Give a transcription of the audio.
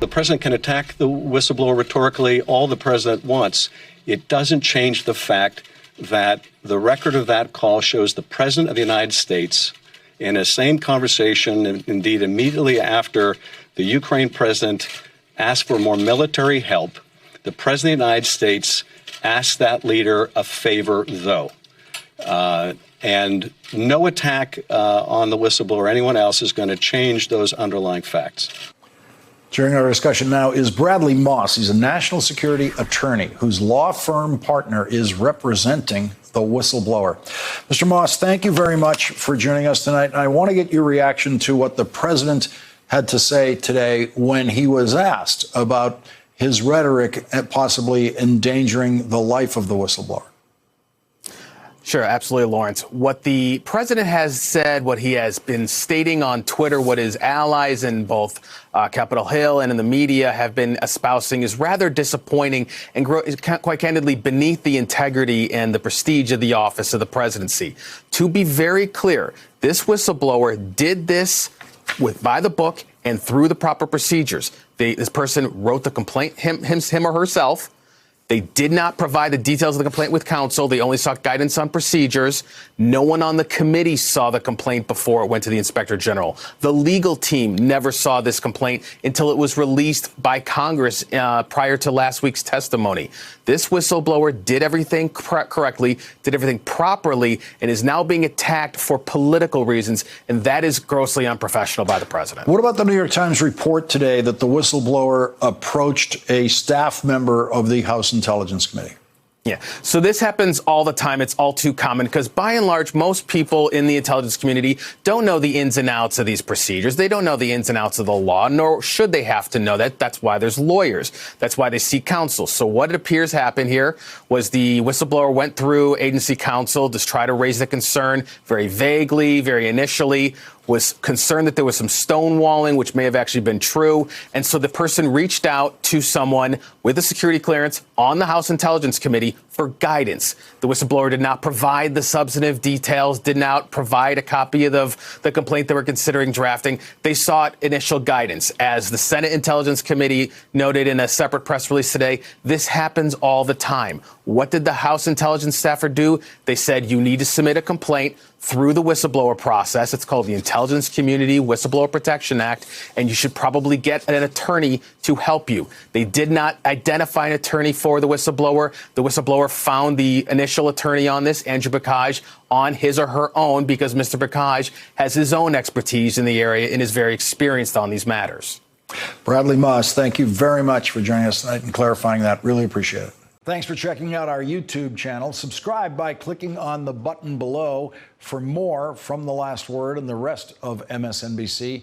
The president can attack the whistleblower rhetorically all the president wants. It doesn't change the fact that the record of that call shows the president of the United States in a same conversation, indeed immediately after the Ukraine president asked for more military help, the president of the United States asked that leader a favor, though. And no attack on the whistleblower or anyone else is going to change those underlying facts. During our discussion now is Bradley Moss. He's a national security attorney whose law firm partner is representing the whistleblower. Mr. Moss, thank you very much for joining us tonight. I want to get your reaction to what the president had to say today when he was asked about his rhetoric at possibly endangering the life of the whistleblower. Sure, absolutely, Lawrence. What the president has said, what he has been stating on Twitter, what his allies in both Capitol Hill and in the media have been espousing is rather disappointing and quite candidly beneath the integrity and the prestige of the office of the presidency. To be very clear, this whistleblower did this by the book and through the proper procedures. This person wrote the complaint, him or herself. They did not provide the details of the complaint with counsel. They only sought guidance on procedures. No one on the committee saw the complaint before it went to the inspector general. The legal team never saw this complaint until it was released by Congress prior to last week's testimony. This whistleblower did everything correctly, did everything properly, and is now being attacked for political reasons. And that is grossly unprofessional by the president. What about the New York Times report today that the whistleblower approached a staff member of the House Intelligence Committee? Yeah. So this happens all the time. It's all too common because by and large, most people in the intelligence community don't know the ins and outs of these procedures. They don't know the ins and outs of the law, nor should they have to know that. That's why there's lawyers. That's why they seek counsel. So what it appears happened here was the whistleblower went through agency counsel to try to raise the concern very vaguely, very initially, was concerned that there was some stonewalling, which may have actually been true. And so the person reached out to someone with a security clearance on the House Intelligence Committee for guidance. The whistleblower did not provide the substantive details, did not provide a copy of the complaint they were considering drafting. They sought initial guidance. As the Senate Intelligence Committee noted in a separate press release today, this happens all the time. What did the House Intelligence staffer do? They said you need to submit a complaint through the whistleblower process. It's called the Intelligence Community Whistleblower Protection Act, and you should probably get an attorney to help you. They did not identify an attorney for the whistleblower. The whistleblower found the initial attorney on this, Andrew Bakaj, on his or her own because Mr. Bakaj has his own expertise in the area and is very experienced on these matters. Bradley Moss, thank you very much for joining us tonight and clarifying that. Really appreciate it. Thanks for checking out our YouTube channel. Subscribe by clicking on the button below for more from The Last Word and the rest of MSNBC.